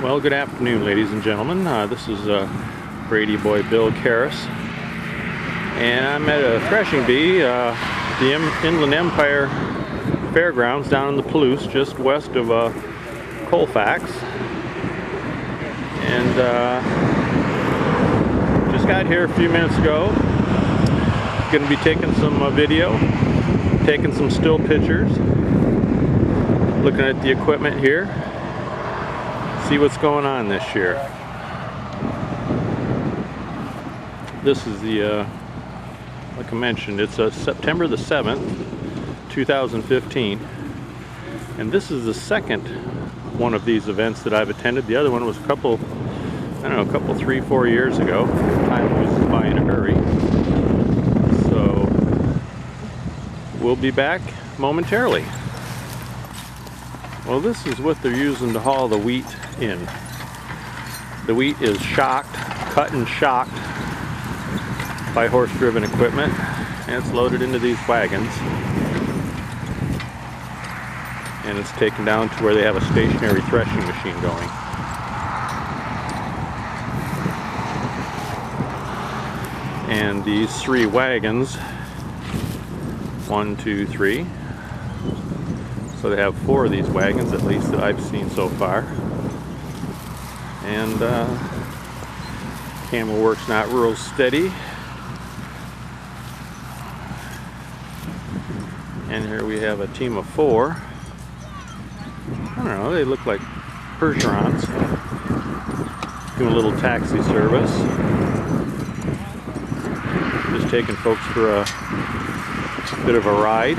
Well, good afternoon, ladies and gentlemen. This is Brady Boy Bill Karras, and I'm at a threshing bee, the Inland Empire Fair Grounds down in the Palouse, just west of Colfax. And just got here a few minutes ago. Going to be taking some video, taking some still pictures, looking at the equipment here. See what's going on this year. This is the, like I mentioned, it's September the 7th, 2015. And this is the second one of these events that I've attended. The other one was a couple, 3-4 years ago. Time was by in a hurry. So, we'll be back momentarily. Well, this is what they're using to haul the wheat in. The wheat is shocked, cut and shocked by horse-driven equipment, and it's loaded into these wagons. And it's taken down to where they have a stationary threshing machine going. And these 3 wagons, 1, 2, 3. So they have 4 of these wagons, at least, that I've seen so far. And camel work's not real steady. And here we have a team of 4. I don't know, they look like Percherons. Doing a little taxi service. Just taking folks for a bit of a ride.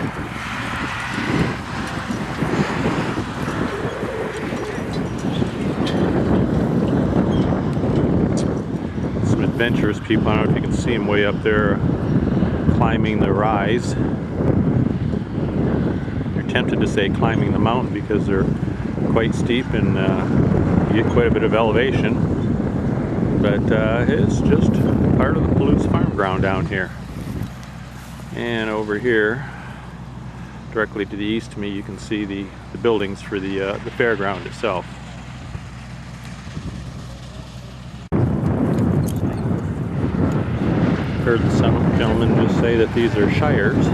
Adventurous people. I don't know if you can see them way up there climbing the rise. You're tempted to say climbing the mountain because they're quite steep and you get quite a bit of elevation, but it's just part of the Palouse farm ground down here. And over here, directly to the east of me, you can see the buildings for the fairground itself. Heard some gentlemen just say that these are shires.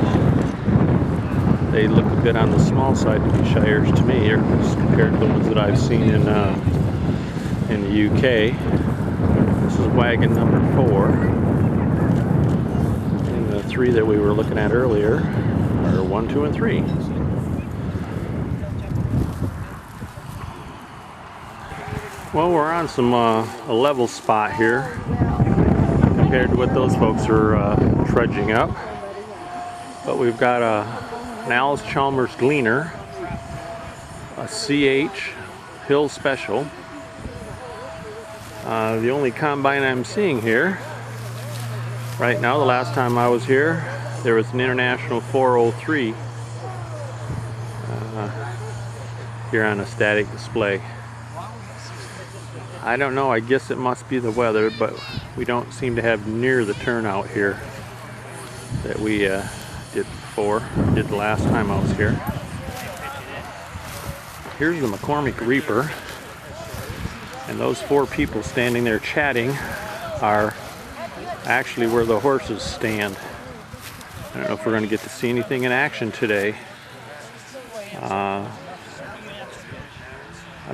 They look a bit on the small side to be shires to me, as compared to the ones that I've seen in the UK. This is wagon number 4, and the 3 that we were looking at earlier are 1, 2, and 3. Well, we're on a level spot here compared to what those folks are trudging up. But we've got an Allis-Chalmers Gleaner, a CH Hill Special. The only combine I'm seeing here right now, the last time I was here, there was an International 403 here on a static display. I don't know, I guess it must be the weather, but we don't seem to have near the turnout here that we did the last time I was here. Here's the McCormick Reaper, and those 4 people standing there chatting are actually where the horses stand. I don't know if we're going to get to see anything in action today. I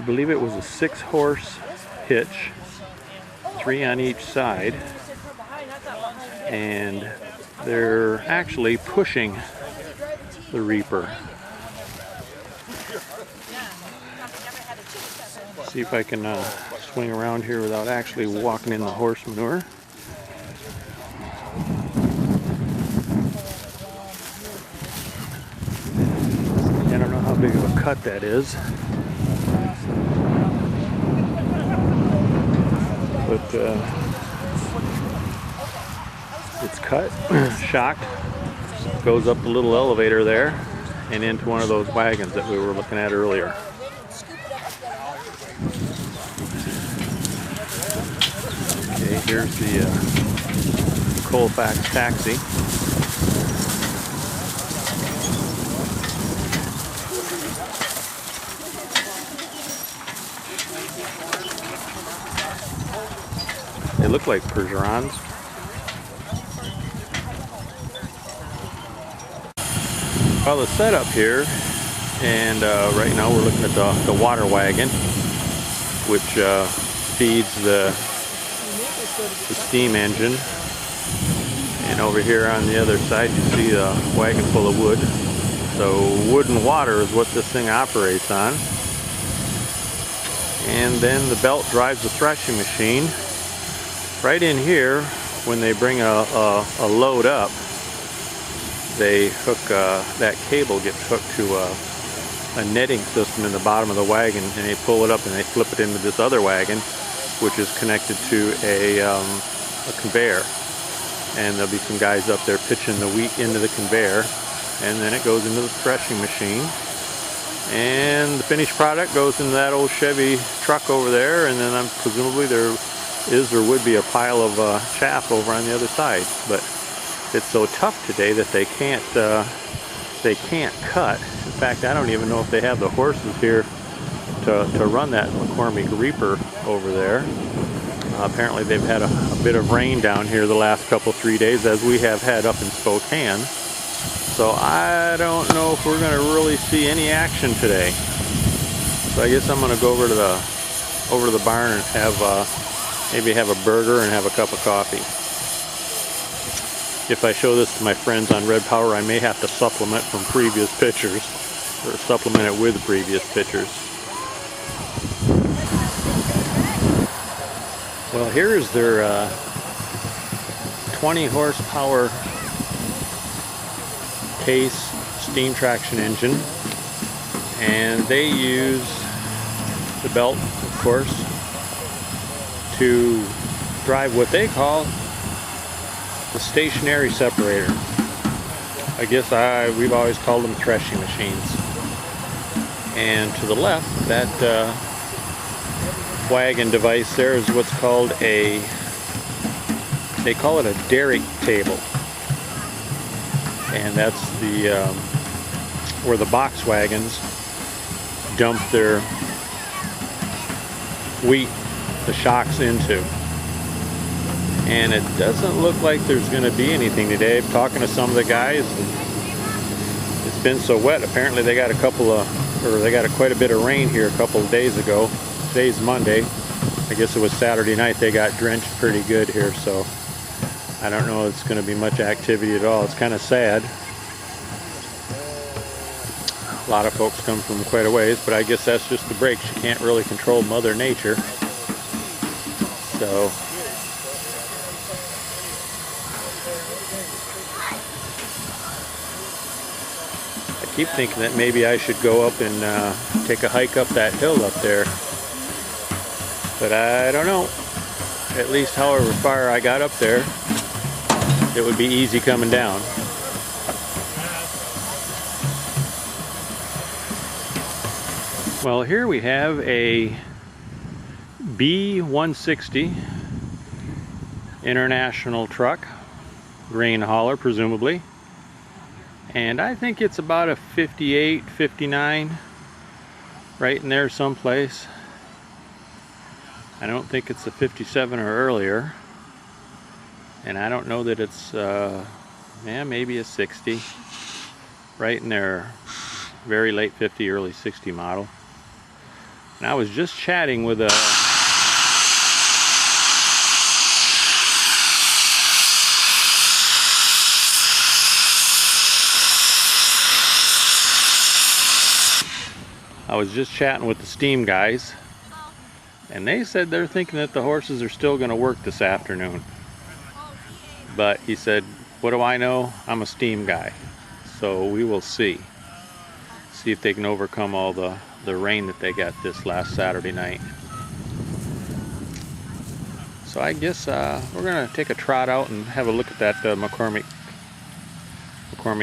believe it was a 6-horse hitch, 3 on each side, and they're actually pushing the Reaper. See if I can swing around here without actually walking in the horse manure. I don't know how big of a cut that is, but it's cut, shocked, goes up the little elevator there and into one of those wagons that we were looking at earlier. Okay, here's the Colfax taxi. They look like Percherons. Well, the setup here, and right now we're looking at the water wagon, which feeds the steam engine. And over here on the other side you see a wagon full of wood. So wood and water is what this thing operates on. And then the belt drives the threshing machine. Right in here, when they bring a load up, they hook, that cable gets hooked to a netting system in the bottom of the wagon, and they pull it up and they flip it into this other wagon, which is connected to a conveyor. And there'll be some guys up there pitching the wheat into the conveyor, and then it goes into the threshing machine, and the finished product goes into that old Chevy truck over there, and then presumably there is or would be a pile of chaff over on the other side. But it's so tough today that they can't cut. In fact, I don't even know if they have the horses here to run that McCormick reaper over there. Apparently they've had a bit of rain down here the last 3 days, as we have had up in Spokane. So I don't know if we're going to really see any action today. So I guess I'm going to go over to the barn and have maybe have a burger and have a cup of coffee. If I show this to my friends on Red Power, I may have to supplement from previous pictures, or supplement it with previous pictures. Well, here is their 20 horsepower case steam traction engine, and they use the belt, of course, to drive what they call the stationary separator. I guess we've always called them threshing machines. And to the left, that wagon device there is what's called they call it a Derrick Table, and that's where the box wagons dump their wheat, the shocks, into. And it doesn't look like there's going to be anything today. I'm talking to some of the guys, and it's been so wet. Apparently they got quite a bit of rain here a couple of days ago. Today's Monday. I guess it was Saturday night they got drenched pretty good here, so I don't know if it's going to be much activity at all. It's kind of sad. A lot of folks come from quite a ways, but I guess that's just the breaks. You can't really control Mother Nature. So I keep thinking that maybe I should go up and take a hike up that hill up there. But I don't know. At least however far I got up there, it would be easy coming down. Well, here we have a B160 international truck, grain hauler presumably. And I think it's about a 58, 59, right in there someplace. I don't think it's a 57 or earlier, and I don't know that it's maybe a 60, right in there, very late 50, early 60 model. And I was just chatting with the steam guys, and they said they're thinking that the horses are still going to work this afternoon. But he said, what do I know? I'm a steam guy. So we will see. See if they can overcome all the rain that they got this last Saturday night. So I guess we're going to take a trot out and have a look at that McCormick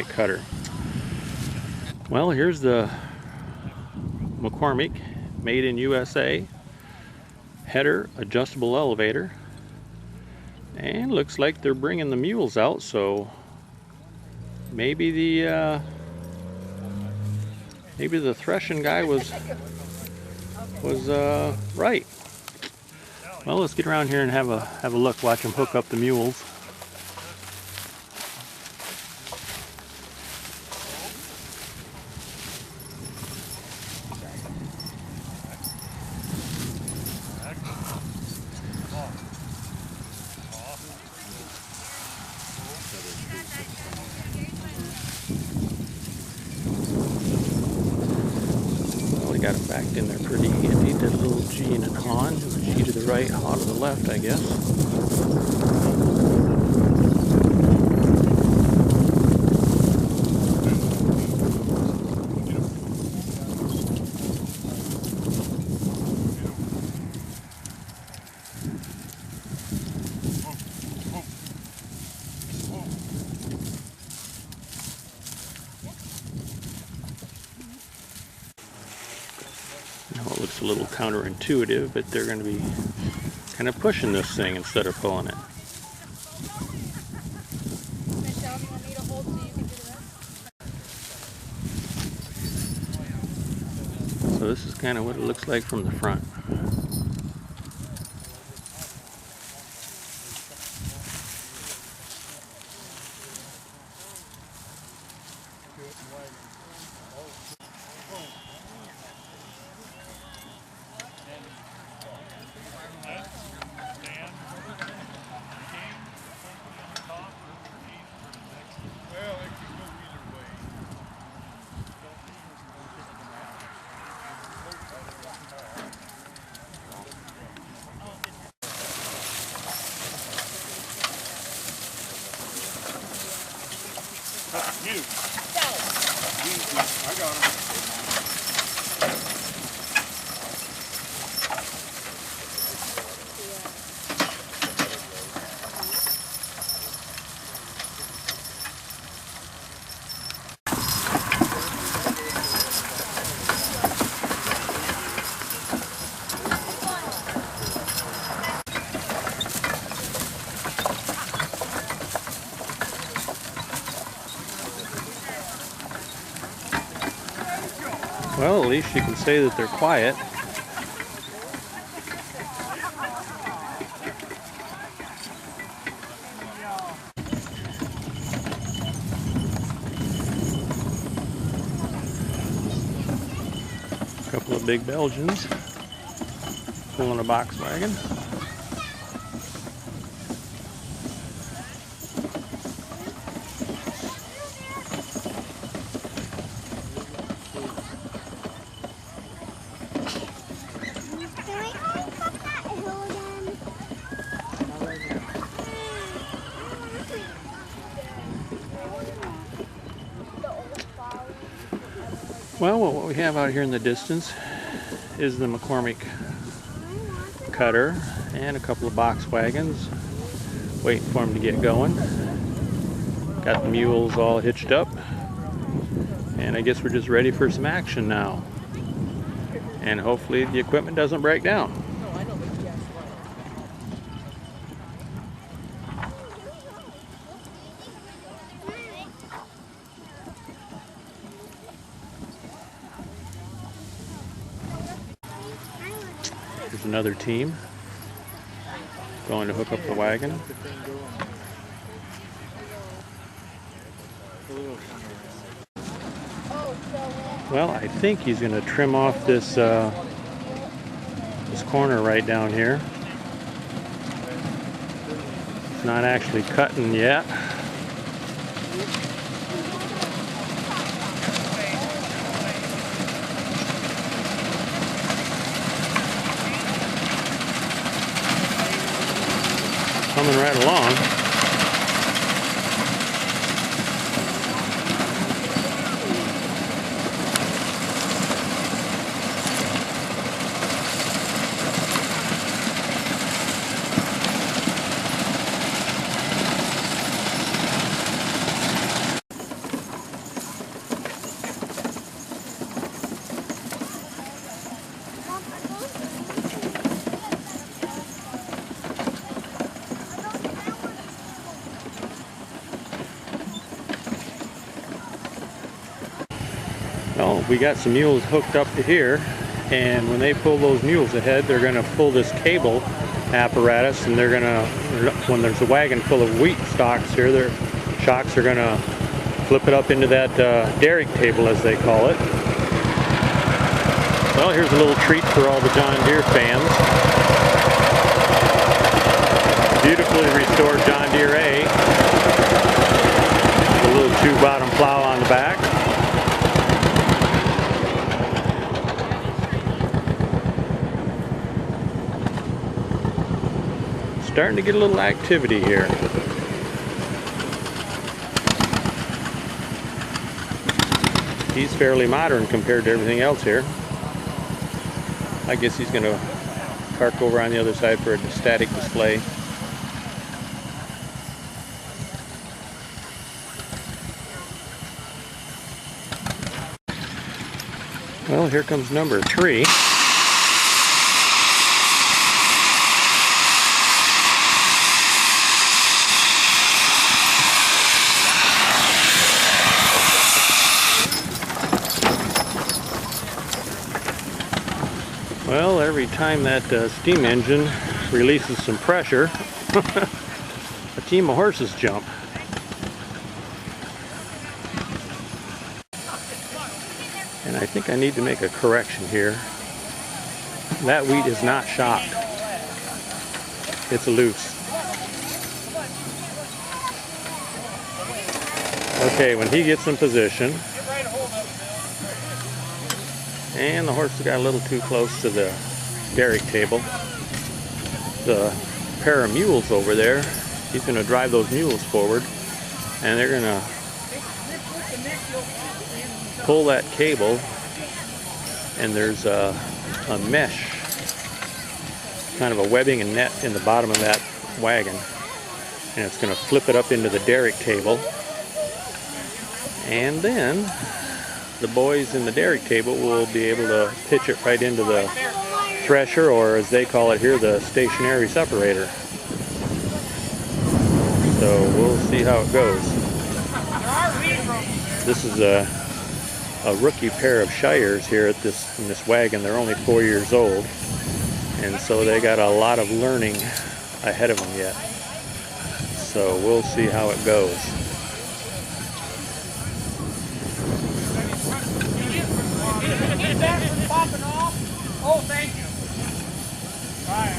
cutter. Well, here's the McCormick made in USA header adjustable elevator, and looks like they're bringing the mules out, so maybe the threshing guy was right. Well, let's get around here and have a look, watch them hook up the mules. Got them backed in there pretty handy. Did a little G and a con. G to the right, haw to the left, I guess. It looks a little counterintuitive, but they're going to be kind of pushing this thing instead of pulling it. Michelle, do you want me to hold so you can do this? So this is kind of what it looks like from the front. You. I got him. Well, at least you can say that they're quiet. A couple of big Belgians pulling a box wagon. Well, what we have out here in the distance is the McCormick cutter and a couple of box wagons waiting for them to get going. Got the mules all hitched up, and I guess we're just ready for some action now. And hopefully the equipment doesn't break down. There's another team going to hook up the wagon. Well, I think he's going to trim off this this corner right down here. It's not actually cutting yet. Coming right along. Well, we got some mules hooked up to here, and when they pull those mules ahead, they're going to pull this cable apparatus, and they're gonna, when there's a wagon full of wheat stalks here, their shocks are gonna flip it up into that Derrick Table, as they call it. Well, here's a little treat for all the John Deere fans. Beautifully restored John Deere A. A little two-bottom plow on the back. Starting to get a little activity here. He's fairly modern compared to everything else here. I guess he's going to park over on the other side for a static display. Well, here comes number 3. Well, every time that steam engine releases some pressure, a team of horses jump. And I think I need to make a correction here. That wheat is not shocked. It's loose. Okay, when he gets in position, and the horse got a little too close to the Derrick Table. The pair of mules over there, he's going to drive those mules forward, and they're going to pull that cable, and there's a mesh, kind of a webbing and net in the bottom of that wagon, and it's going to flip it up into the Derrick Table, and then the boys in the Derrick Table will be able to pitch it right into the thresher, or as they call it here, the Stationary Separator. So we'll see how it goes. This is a rookie pair of Shires here at in this wagon. They're only 4 years old, and so they got a lot of learning ahead of them yet. So we'll see how it goes. Popping off. Oh, thank you. Bye.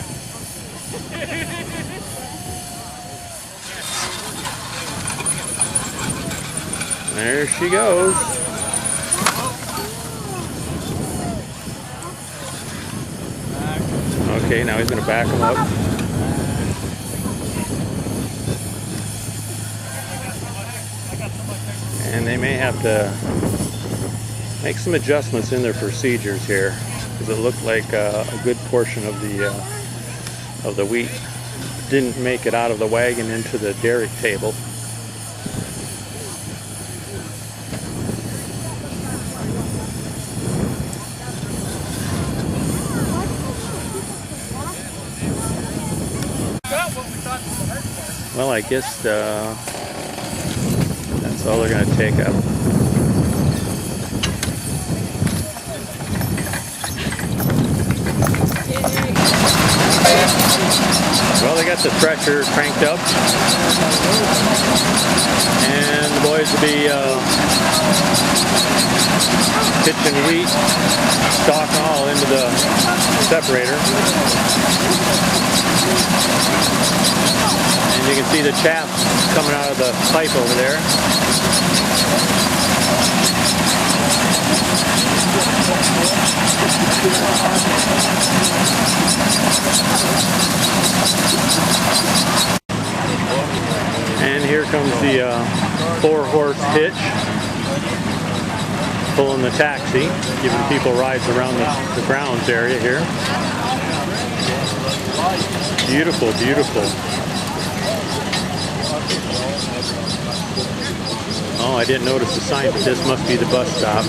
There she goes. Okay, now he's going to back him up. And they may have to make some adjustments in their procedures here, because it looked like a good portion of the wheat didn't make it out of the wagon into the Derrick Table. Well, I guess that's all they're going to take up. Well, they got the thresher cranked up, and the boys will be pitching wheat, stalk and all, into the separator. And you can see the chaff coming out of the pipe over there. And here comes the 4-horse hitch, pulling the taxi, giving people rides around the grounds area here. Beautiful, beautiful. Oh, I didn't notice the sign, but this must be the bus stop.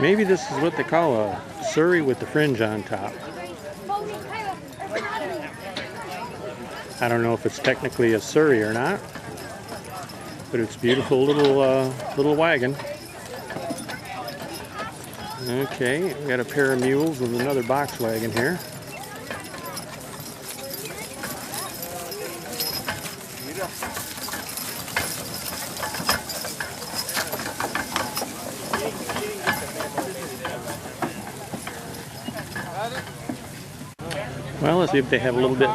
Maybe this is what they call a Surrey with the fringe on top. I don't know if it's technically a Surrey or not, but it's a beautiful little wagon. Okay, we got a pair of mules with another box wagon here. Well, let's see if they have a little bit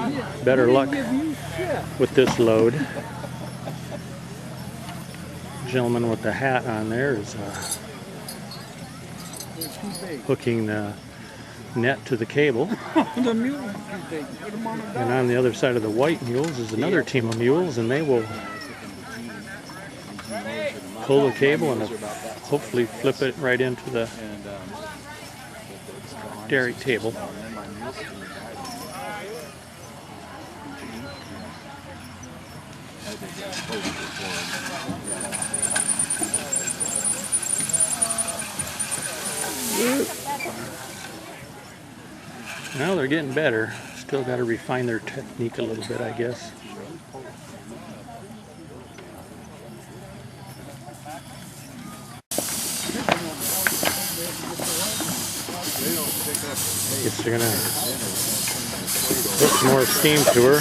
better luck with this load. The gentleman with the hat on there is hooking the net to the cable. And on the other side of the white mules is another team of mules, and they will pull the cable and hopefully flip it right into the Derrick Table. Well, they're getting better. Still got to refine their technique a little bit, I guess. Guess they're gonna put some more steam to her,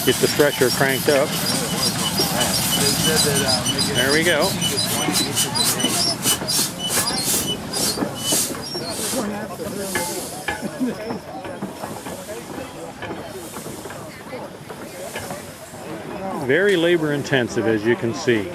get the thresher cranked up. There we go. Very labor intensive, as you can see.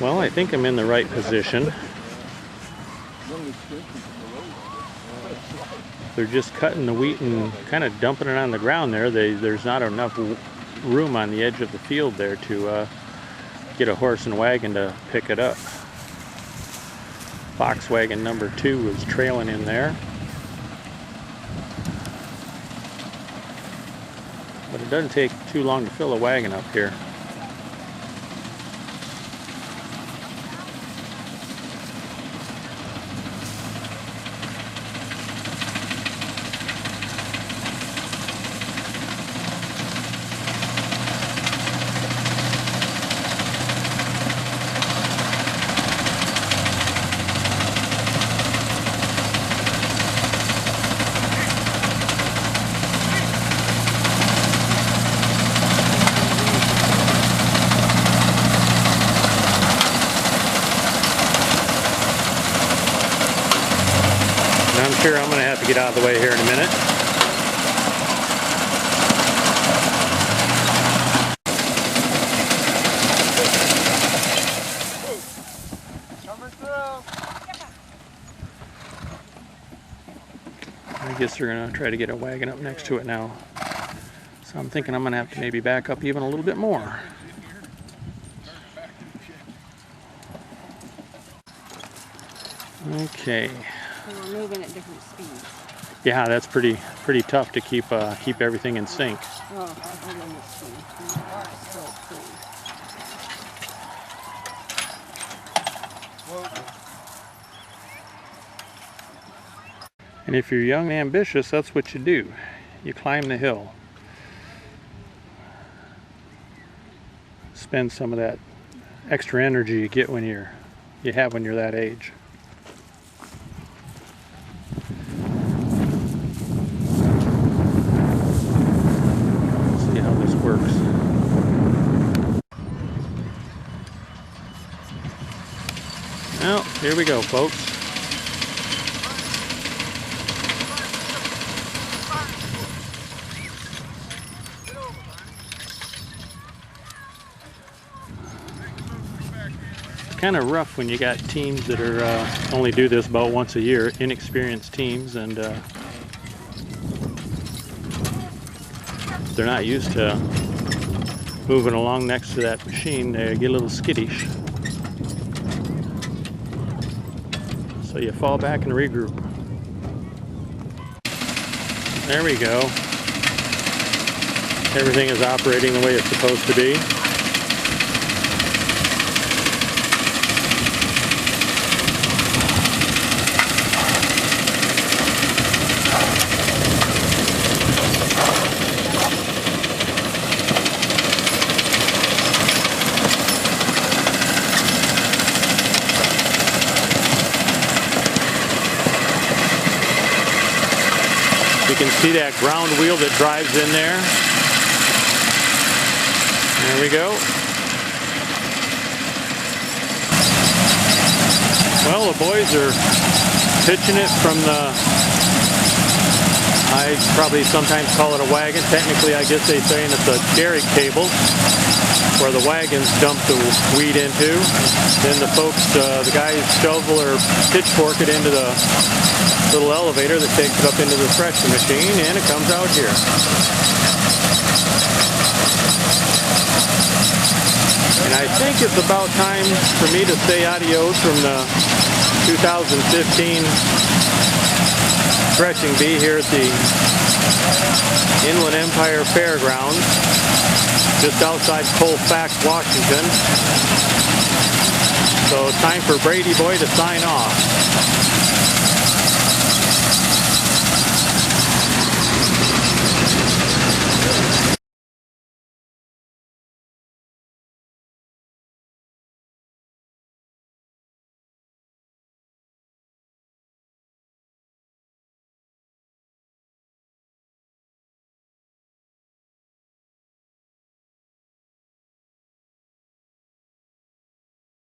Well, I think I'm in the right position. They're just cutting the wheat and kind of dumping it on the ground there. There's not enough room on the edge of the field there to get a horse and wagon to pick it up. Box wagon number 2 is trailing in there. But it doesn't take too long to fill a wagon up here. I'm sure I'm going to have to get out of the way here in a minute. Coming through. I guess they're going to try to get a wagon up next to it now. So I'm thinking I'm going to have to maybe back up even a little bit more. Okay. We're moving at different speeds. Yeah, that's pretty tough to keep everything in sync. Oh, I understand. And if you're young and ambitious, that's what you do. You climb the hill. expend some of that extra energy you get when you have when you're that age. Let's see how this works. Well, here we go, folks. Kind of rough when you got teams that are only do this about once a year, inexperienced teams, and they're not used to moving along next to that machine. They get a little skittish, so you fall back and regroup. There we go. Everything is operating the way it's supposed to be. You can see that ground wheel that drives in there. There we go. Well, the boys are pitching it from the, I probably sometimes call it a wagon. Technically, I guess they're saying it's a Derrick Table, where the wagons dump the weed into. Then the folks, the guys shovel or pitchfork it into the little elevator that takes it up into the threshing machine, and it comes out here. And I think it's about time for me to say adios from the 2015 Threshing Bee here at the Empire Fair Grounds, just outside Colfax, Washington. So time for Brady Boy to sign off.